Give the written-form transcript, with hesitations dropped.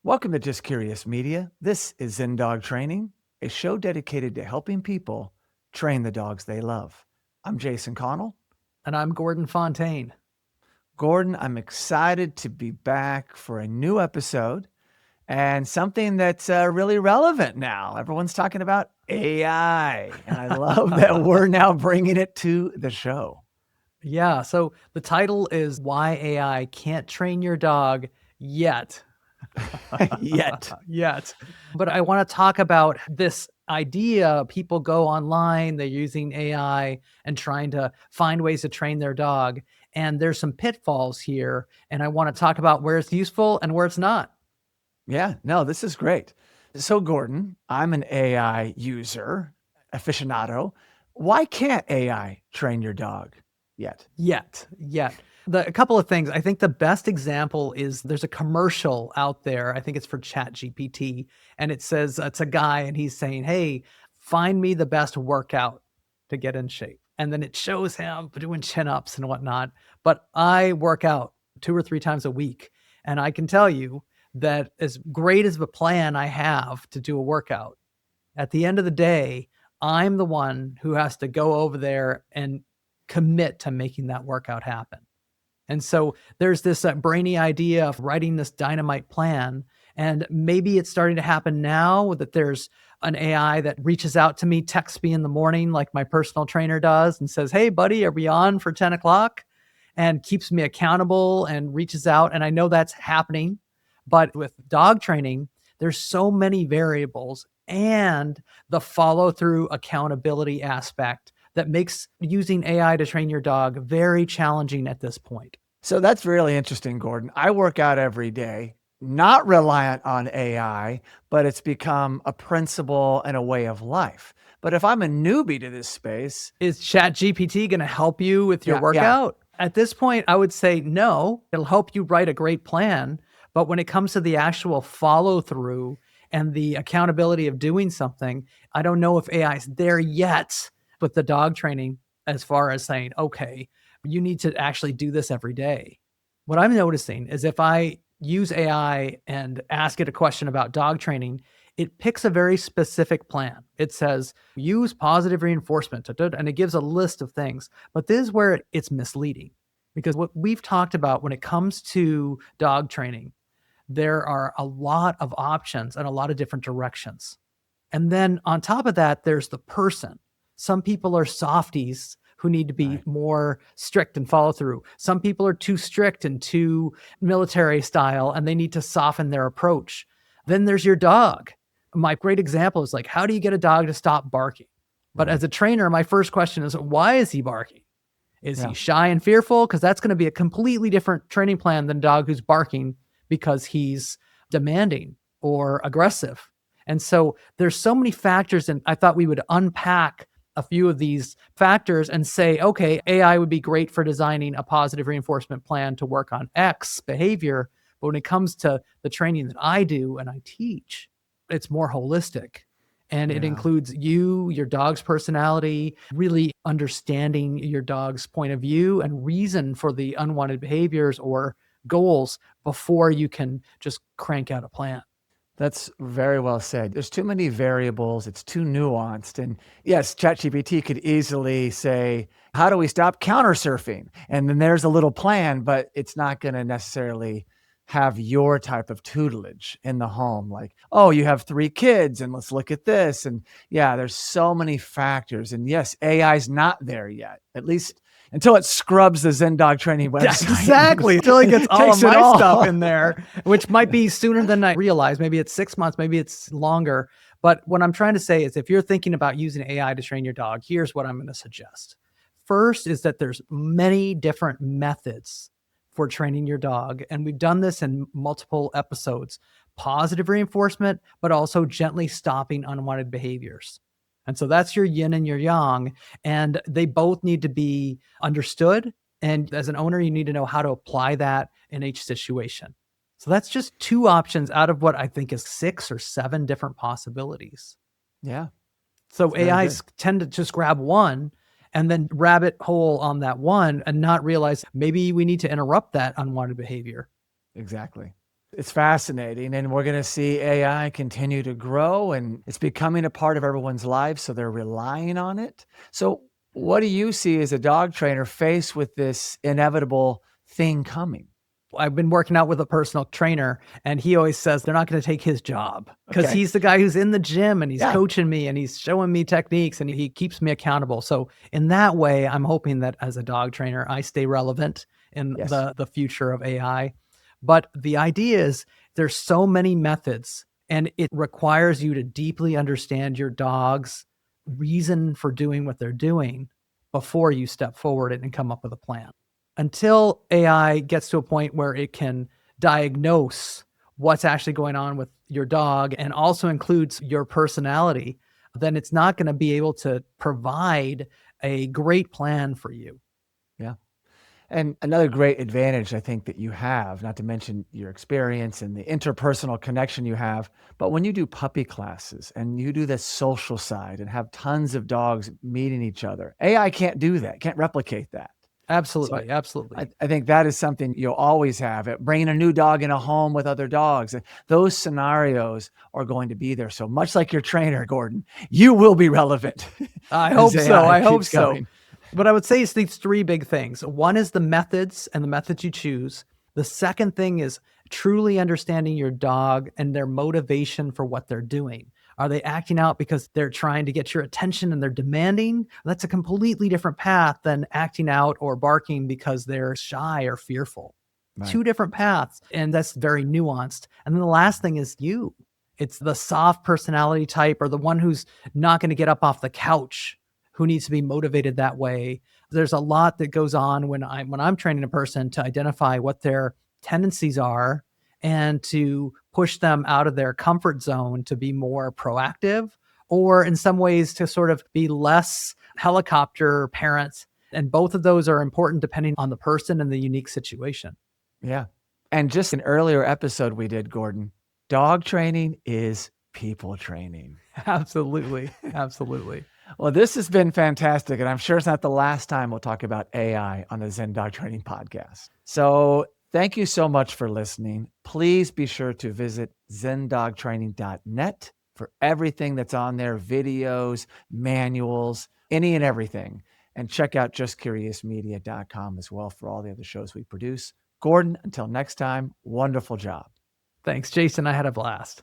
Welcome to Just Curious Media. This is Zen Dog Training, a show dedicated to helping people train the dogs they love. I'm Jason Connell. And I'm Gordon Fontaine. Gordon, I'm excited to be back for a new episode and something that's really relevant now. Everyone's talking about AI, and I love that we're now bringing it to the show. Yeah, so the title is Why AI Can't Train Your Dog Yet. Yet. But I want to talk about this idea. People go online, they're using AI and trying to find ways to train their dog. And there's some pitfalls here. And I want to talk about where it's useful and where it's not. Yeah, no, this is great. So, Gordon, I'm an AI user, aficionado. Why can't AI train your dog yet? Yet. A couple of things. I think the best example is there's a commercial out there. I think it's for ChatGPT, and it says it's a guy and he's saying, "Hey, find me the best workout to get in shape." And then it shows him doing chin-ups and whatnot. But I work out 2 or 3 times a week, and I can tell you that as great as a plan I have to do a workout, at the end of the day, I'm the one who has to go over there and commit to making that workout happen. And so there's this brainy idea of writing this dynamite plan. And maybe it's starting to happen now that there's an AI that reaches out to me, texts me in the morning like my personal trainer does and says, "Hey, buddy, are we on for 10 o'clock?" And keeps me accountable and reaches out. And I know that's happening. But with dog training, there's so many variables and the follow through accountability aspect that makes using AI to train your dog very challenging at this point. So that's really interesting, Gordon. I work out every day, not reliant on AI, but it's become a principle and a way of life. But if I'm a newbie to this space, is ChatGPT going to help you with your Yeah. workout? At this point, I would say no. It'll help you write a great plan. But when it comes to the actual follow through and the accountability of doing something, I don't know if AI is there yet with the dog training as far as saying, okay, you need to actually do this every day. What I'm noticing is if I use AI and ask it a question about dog training, it picks a very specific plan. It says, use positive reinforcement, and it gives a list of things. But this is where it's misleading, because what we've talked about when it comes to dog training, there are a lot of options and a lot of different directions. And then on top of that, there's the person. Some people are softies who need to be more strict and follow through. Some people are too strict and too military style, and they need to soften their approach. Then there's your dog. My great example is like, how do you get a dog to stop barking? But as a trainer, my first question is, why is he barking? Is he shy and fearful? Because that's going to be a completely different training plan than a dog who's barking because he's demanding or aggressive. And so there's so many factors, and I thought we would unpack a few of these factors and say, okay, AI would be great for designing a positive reinforcement plan to work on X behavior. But when it comes to the training that I do and I teach, it's more holistic. And it includes you, your dog's personality, really understanding your dog's point of view and reason for the unwanted behaviors or goals before you can just crank out a plan. That's very well said. There's too many variables. It's too nuanced. And yes, ChatGPT could easily say, how do we stop counter surfing? And then there's a little plan, but it's not going to necessarily have your type of tutelage in the home. Like, oh, you have 3 kids and let's look at this. And yeah, there's so many factors. And yes, AI's not there yet, at least until it scrubs the Zen Dog Training website. Exactly. Until it gets all of my stuff in there, which might be sooner than I realize. Maybe it's 6 months, maybe it's longer. But what I'm trying to say is if you're thinking about using AI to train your dog, here's what I'm going to suggest. First is that there's many different methods for training your dog. And we've done this in multiple episodes. Positive reinforcement, but also gently stopping unwanted behaviors. And so that's your yin and your yang, and they both need to be understood. And as an owner, you need to know how to apply that in each situation. So that's just 2 options out of what I think is 6 or 7 different possibilities. Yeah. So AIs tend to just grab one and then rabbit hole on that one and not realize maybe we need to interrupt that unwanted behavior. Exactly. It's fascinating, and we're going to see AI continue to grow, and it's becoming a part of everyone's lives, so they're relying on it. So, what do you see as a dog trainer faced with this inevitable thing coming? I've been working out with a personal trainer, and he always says they're not going to take his job because Okay. he's the guy who's in the gym and he's Yeah. coaching me and he's showing me techniques and he keeps me accountable. So in that way, I'm hoping that as a dog trainer, I stay relevant in Yes. the future of AI. But the idea is there's so many methods, and it requires you to deeply understand your dog's reason for doing what they're doing before you step forward and come up with a plan. Until AI gets to a point where it can diagnose what's actually going on with your dog and also includes your personality, then it's not going to be able to provide a great plan for you. Yeah. And another great advantage I think that you have, not to mention your experience and the interpersonal connection you have, but when you do puppy classes and you do the social side and have tons of dogs meeting each other, AI can't do that, can't replicate that. So Absolutely, I think that is something you'll always have. Bringing a new dog in a home with other dogs, those scenarios are going to be there. So much like your trainer, Gordon, you will be relevant I as hope so. AI I hope keeps so. going. But I would say it's these three big things. One is the methods and the methods you choose. The second thing is truly understanding your dog and their motivation for what they're doing. Are they acting out because they're trying to get your attention and they're demanding? That's a completely different path than acting out or barking because they're shy or fearful. Right. Two different paths. And that's very nuanced. And then the last thing is you. It's the soft personality type or the one who's not going to get up off the couch, who needs to be motivated that way. There's a lot that goes on when I'm training a person to identify what their tendencies are and to push them out of their comfort zone to be more proactive, or in some ways to sort of be less helicopter parents. And both of those are important depending on the person and the unique situation. Yeah. And just an earlier episode we did, Gordon, dog training is people training. Absolutely. Absolutely. Well, this has been fantastic, and I'm sure it's not the last time we'll talk about AI on the Zen Dog Training Podcast. So thank you so much for listening. Please be sure to visit zendogtraining.net for everything that's on there, videos, manuals, any and everything. And check out justcuriousmedia.com as well for all the other shows we produce. Gordon, until next time, wonderful job. Thanks, Jason. I had a blast.